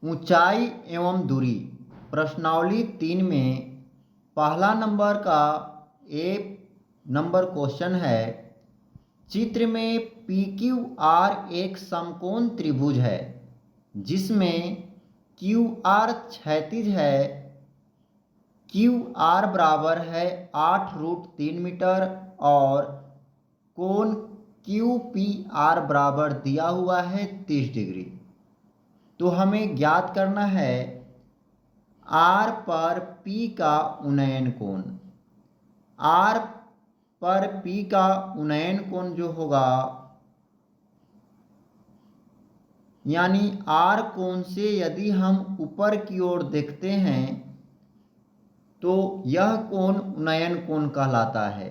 ऊंचाई एवं दूरी। प्रश्नावली 3 में पहला नंबर का ए नंबर क्वेश्चन है। चित्र में पी क्यू आर एक समकोण त्रिभुज है जिसमें क्यू आर क्षैतिज है। क्यू आर बराबर है 8√3 मीटर और कोण क्यू पी आर बराबर दिया हुआ है 30 डिग्री। तो हमें ज्ञात करना है आर पर पी का उन्नयन कोण। आर पर पी का उन्नयन कोण जो होगा यानी आर कोण से यदि हम ऊपर की ओर देखते हैं तो यह कोण उन्नयन कोण कहलाता है।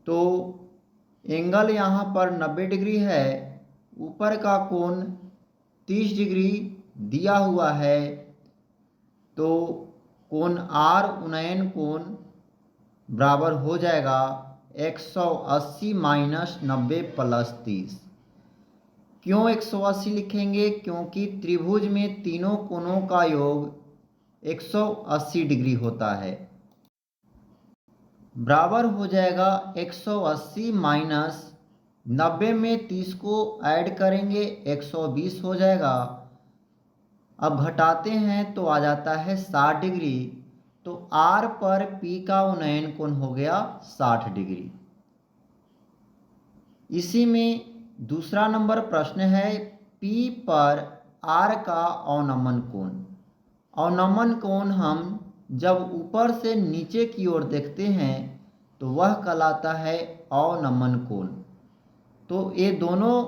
तो एंगल यहाँ पर 90 डिग्री है, ऊपर का कोण 30 डिग्री दिया हुआ है। तो कोण आर उन्नयन कोण बराबर हो जाएगा 180 माइनस 90 प्लस 30। क्यों 180 लिखेंगे? क्योंकि त्रिभुज में तीनों कोणों का योग 180 डिग्री होता है। बराबर हो जाएगा 180 माइनस 90 में 30 को ऐड करेंगे 120 हो जाएगा। अब घटाते हैं तो आ जाता है 60 डिग्री। तो आर पर पी का उन्नयन कोण हो गया 60 डिग्री। इसी में दूसरा नंबर प्रश्न है पी पर आर का अवनमन कोण। अवनमन कोण हम जब ऊपर से नीचे की ओर देखते हैं तो वह कहलाता है अवनमन कोण। तो ये दोनों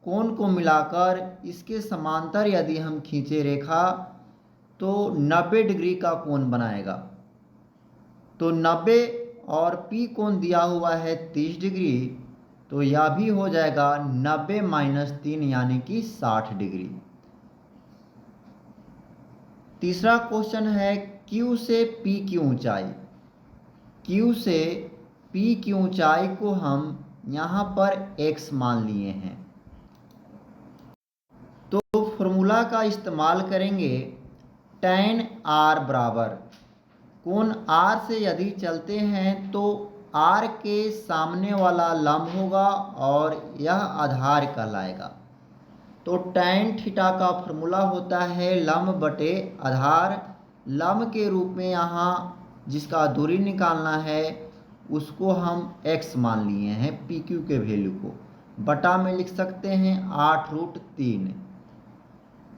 कोण को मिलाकर इसके समांतर यदि हम खींचे रेखा तो 90 डिग्री का कोण बनाएगा। तो 90 और पी कोण दिया हुआ है 30 डिग्री। तो यह भी हो जाएगा 90 माइनस 3 यानी कि 60 डिग्री। तीसरा क्वेश्चन है Q से P की ऊंचाई। Q से P की ऊंचाई को हम यहाँ पर x मान लिए हैं। तो फॉर्मूला का इस्तेमाल करेंगे tan r बराबर कोण r से यदि चलते हैं तो r के सामने वाला लंब होगा और यह आधार कहलाएगा। तो tan थीटा का फॉर्मूला होता है लंब बटे आधार। लंब के रूप में यहाँ जिसका दूरी निकालना है उसको हम x मान लिए हैं पी क्यू के वैल्यू को। बटा में लिख सकते हैं 8√3।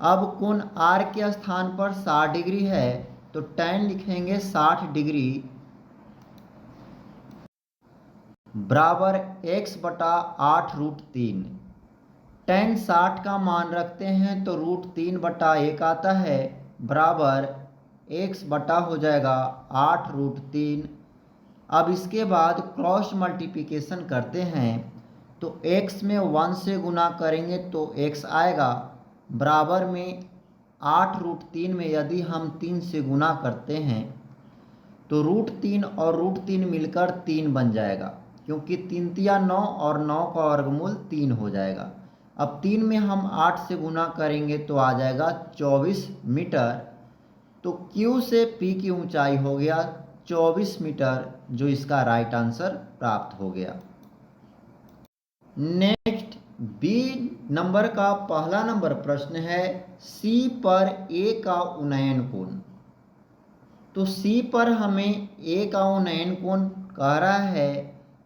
अब कोण r के स्थान पर 60 डिग्री है तो tan लिखेंगे 60 डिग्री बराबर x बटा 8√3। tan 60 का मान रखते हैं तो √3 बटा 1 आता है बराबर x बटा हो जाएगा 8√3। अब इसके बाद क्रॉस मल्टीप्लिकेशन करते हैं तो x में 1 से गुना करेंगे तो x आएगा बराबर में 8√3 में यदि हम 3 से गुना करते हैं तो √3 और √3 मिलकर 3 बन जाएगा क्योंकि 3 तिया 9 और 9 का वर्गमूल 3 हो जाएगा। अब 3 में हम 8 से गुना करेंगे तो आ जाएगा 24 मीटर। तो Q से P की ऊंचाई हो गया 24 मीटर जो इसका राइट आंसर प्राप्त हो गया। नेक्स्ट बी नंबर का पहला नंबर प्रश्न है C पर A का उन्नयन कोण। तो C पर हमें A का उन्नयन कोण कह रहा है।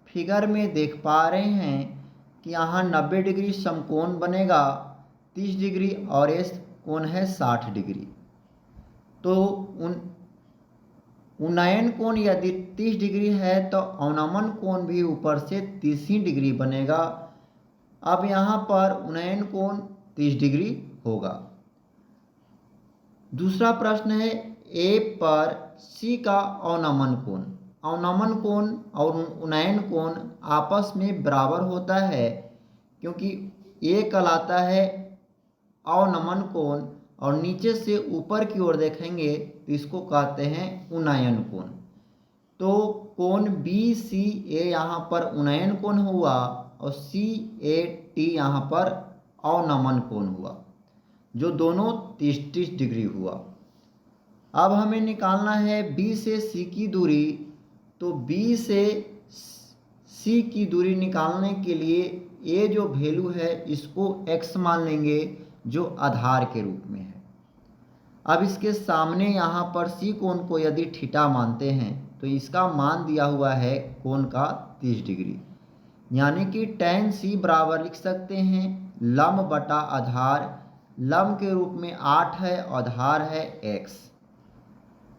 फिगर में देख पा रहे हैं कि यहाँ 90 डिग्री समकोण बनेगा 30 डिग्री और इस कोण है 60 डिग्री। तो उन्नयन कोण यदि 30 डिग्री है तो अवनमन कोण भी ऊपर से 30 ही डिग्री बनेगा। अब यहाँ पर उन्नयन कोण 30 डिग्री होगा। दूसरा प्रश्न है A पर C का अवनमन कोण। अवनमन कोण और उन्नयन कोण आपस में बराबर होता है क्योंकि A कहलाता है अवनमन कोण और नीचे से ऊपर की ओर देखेंगे तो इसको कहते हैं उन्नयन कोण। तो कोण BCA यहाँ पर उन्नयन कोण हुआ और CAT यहाँ पर अवनमन कोण हुआ। जो दोनों 30-30 डिग्री हुआ। अब हमें निकालना है बी से सी की दूरी। तो बी से सी की दूरी निकालने के लिए ये जो वैल्यू है इसको x मान लेंगे, जो आधार के रूप में है। अब इसके सामने यहाँ पर सी कोण को यदि थीटा मानते हैं तो इसका मान दिया हुआ है कोण का 30 डिग्री, यानी कि tan सी बराबर लिख सकते हैं लंब बटा आधार। लंब के रूप में 8 है, आधार है x।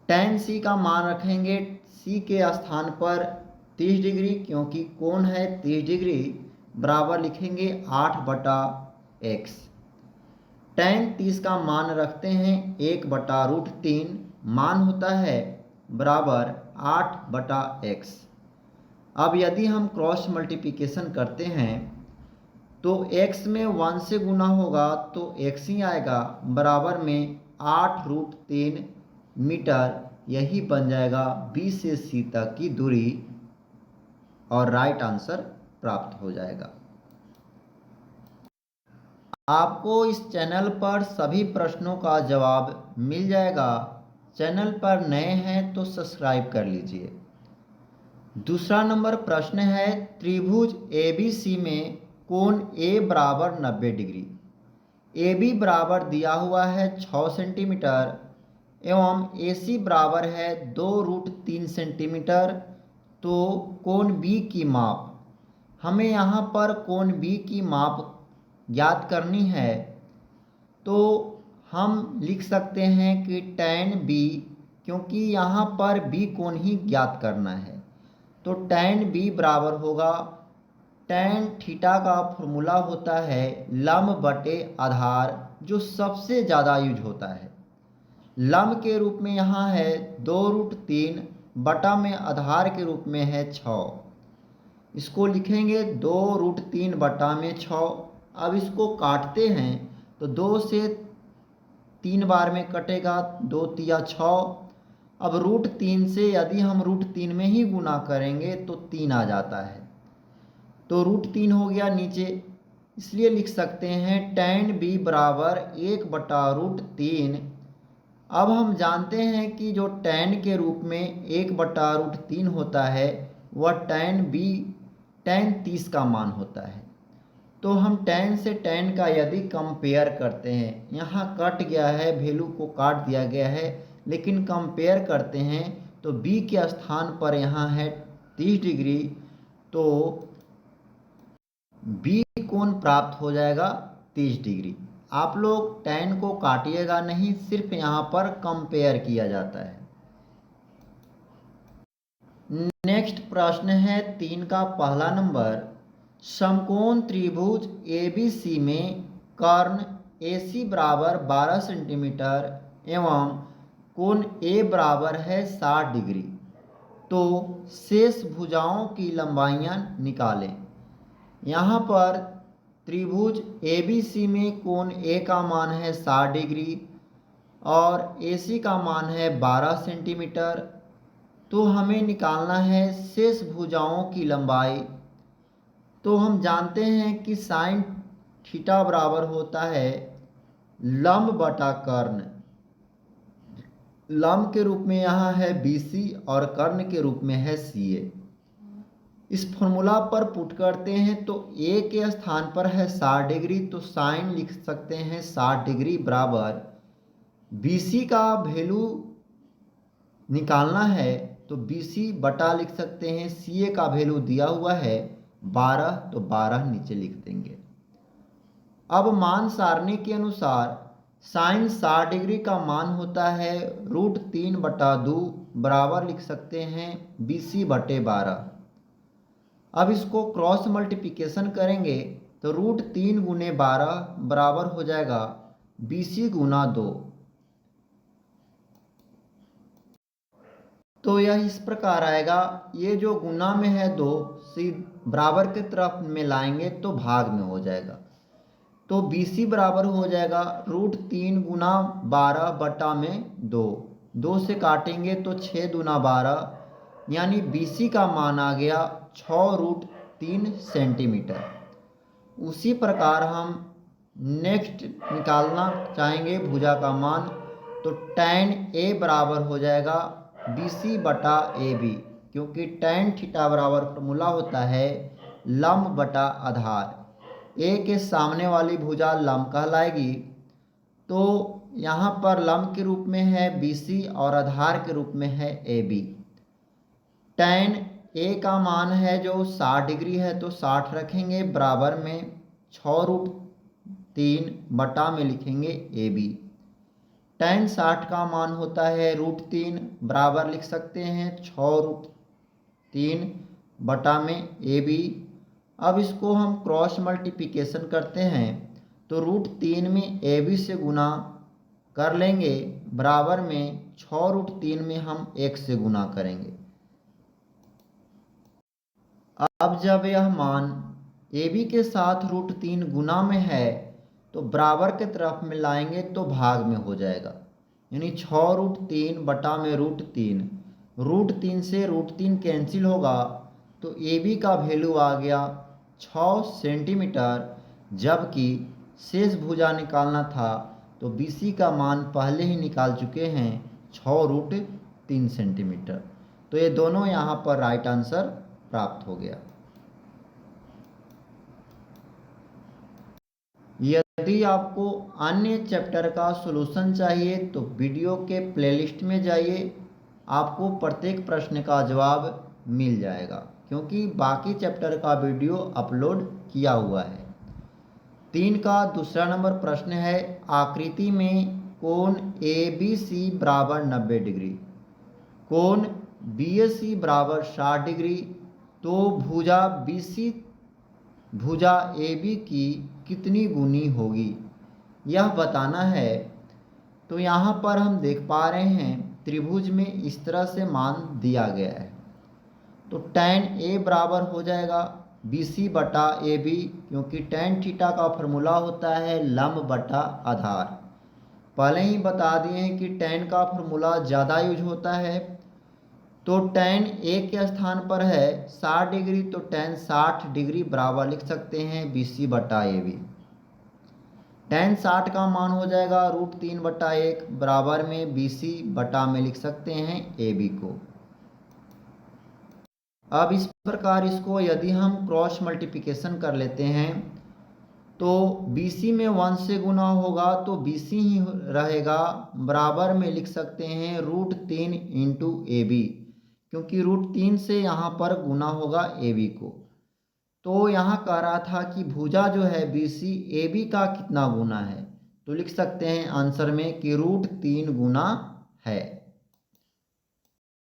tan सी का मान रखेंगे सी के स्थान पर 30 डिग्री, क्योंकि कोण है 30 डिग्री, बराबर लिखेंगे 8 बटा x। tan 30 का मान रखते हैं 1/√3, मान होता है बराबर 8 बटा x। अब यदि हम क्रॉस मल्टीप्लिकेशन करते हैं तो x में 1 से गुना होगा तो x ही आएगा, बराबर में 8√3 मीटर। यही बन जाएगा B से C तक की दूरी और राइट आंसर प्राप्त हो जाएगा। आपको इस चैनल पर सभी प्रश्नों का जवाब मिल जाएगा। चैनल पर नए हैं तो सब्सक्राइब कर लीजिए। दूसरा नंबर प्रश्न है, त्रिभुज ABC में कोण A बराबर 90 डिग्री। AB बराबर दिया हुआ है 6 सेंटीमीटर एवं AC बराबर है 2√3 सेंटीमीटर। तो कोण B की माप, हमें यहाँ पर कोण B की माप ज्ञात करनी है। तो हम लिख सकते हैं कि tan B, क्योंकि यहाँ पर B कोण ही ज्ञात करना है, तो tan B बराबर होगा, tan थीटा का फॉर्मूला होता है लंब बटे आधार, जो सबसे ज़्यादा यूज होता है। लंब के रूप में यहाँ है 2√3, बटा में आधार के रूप में है 6। इसको लिखेंगे 2√3 बटा में 6। अब इसको काटते हैं तो 2 से 3 बार में कटेगा, 2 तिया 6। अब √3 से यदि हम √3 में ही गुना करेंगे तो 3 आ जाता है, तो √3 हो गया नीचे। इसलिए लिख सकते हैं tan B बराबर 1/√3। अब हम जानते हैं कि जो tan के रूप में 1/√3 होता है वह tan 30 का मान होता है। तो हम tan से tan का यदि कंपेयर करते हैं, यहाँ कट गया है, वैल्यू को काट दिया गया है, लेकिन कंपेयर करते हैं तो B के स्थान पर यहाँ है 30 डिग्री, तो B कोण प्राप्त हो जाएगा 30 डिग्री। आप लोग tan को काटिएगा नहीं, सिर्फ यहाँ पर कंपेयर किया जाता है। नेक्स्ट प्रश्न है 3 का पहला नंबर, समकोण त्रिभुज ABC में कर्ण AC बराबर 12 सेंटीमीटर एवं कोण A बराबर है 60 डिग्री। तो शेष भुजाओं की लंबाइयाँ निकालें। यहाँ पर त्रिभुज ABC में कोण A का मान है 60 डिग्री और AC का मान है 12 सेंटीमीटर। तो हमें निकालना है शेष भुजाओं की लंबाई। तो हम जानते हैं कि साइन थीटा बराबर होता है लंब बटा कर्ण। लंब के रूप में यहाँ है BC और कर्ण के रूप में है CA। इस फॉर्मूला पर पुट करते हैं तो A के स्थान पर है 60 डिग्री, तो साइन लिख सकते हैं 60 डिग्री बराबर BC का वैल्यू निकालना है तो BC बटा लिख सकते हैं, CA का वैल्यू दिया हुआ है 12, तो 12 नीचे लिख देंगे। अब मान सारणी के अनुसार साइन 60 डिग्री का मान होता है √3/2, बराबर लिख सकते हैं BC बटे 12। अब इसको क्रॉस मल्टीप्लिकेशन करेंगे तो √3 गुने 12 बराबर हो जाएगा BC गुना 2। तो यह इस प्रकार आएगा, ये जो गुना में है 2 बराबर के तरफ में लाएंगे तो भाग में हो जाएगा। तो BC बराबर हो जाएगा √3 गुना 12 बटा में 2। 2 से काटेंगे तो 6 दूना 12, यानी BC का मान आ गया 6√3 सेंटीमीटर। उसी प्रकार हम नेक्स्ट निकालना चाहेंगे भुजा का मान, तो tan A बराबर हो जाएगा BC बटा AB, क्योंकि tan थीटा बराबर फॉर्मूला होता है लंब बटा आधार। A के सामने वाली भुजा लंब कहलाएगी, तो यहाँ पर लंब के रूप में है BC और आधार के रूप में है AB। tan A का मान है जो 60 डिग्री है, तो 60 रखेंगे, बराबर में 6√3 बटा में लिखेंगे AB। tan 60 का मान होता है √3, बराबर लिख सकते हैं 6√3 बटा में AB। अब इसको हम क्रॉस मल्टीप्लिकेशन करते हैं, तो √3 में AB से गुना कर लेंगे, बराबर में 6√3 में हम 1 से गुना करेंगे। अब जब यह मान AB के साथ √3 गुना में है, तो बराबर के तरफ में लाएंगे तो भाग में हो जाएगा, यानी 6√3 बटा में √3। √3 से √3 कैंसिल होगा, तो AB का वैल्यू आ गया 6 सेंटीमीटर, जबकि शेष भुजा निकालना था तो BC का मान पहले ही निकाल चुके हैं 6√3 सेंटीमीटर। तो ये दोनों यहाँ पर राइट आंसर प्राप्त हो गया। यदि आपको अन्य चैप्टर का सॉल्यूशन चाहिए तो वीडियो के प्लेलिस्ट में जाइए, आपको प्रत्येक प्रश्न का जवाब मिल जाएगा, क्योंकि बाकी चैप्टर का वीडियो अपलोड किया हुआ है। 3 का दूसरा नंबर प्रश्न है, आकृति में कोण ABC बराबर 90 डिग्री, कोण BAC बराबर 60 डिग्री, तो भुजा BC भुजा AB की कितनी गुनी होगी, यह बताना है। तो यहाँ पर हम देख पा रहे हैं त्रिभुज में इस तरह से मान दिया गया है, तो tan A बराबर हो जाएगा BC बटा AB, क्योंकि tan थीटा का फॉर्मूला होता है लंब बटा आधार। पहले ही बता दिए हैं कि tan का फॉर्मूला ज़्यादा यूज होता है, तो tan A के स्थान पर है 60 डिग्री, तो tan 60 डिग्री बराबर लिख सकते हैं BC बटा AB। tan 60 का मान हो जाएगा √3 बटा 1, बराबर में BC बटा में लिख सकते हैं AB को। अब इस प्रकार इसको यदि हम क्रॉस मल्टीप्लिकेशन कर लेते हैं, तो BC में 1 से गुना होगा तो BC ही रहेगा, बराबर में लिख सकते हैं √3 इंटू AB, क्योंकि √3 से यहाँ पर गुना होगा AB को। तो यहाँ कह रहा था कि भुजा जो है BC AB का कितना गुना है, तो लिख सकते हैं आंसर में कि √3 गुना है।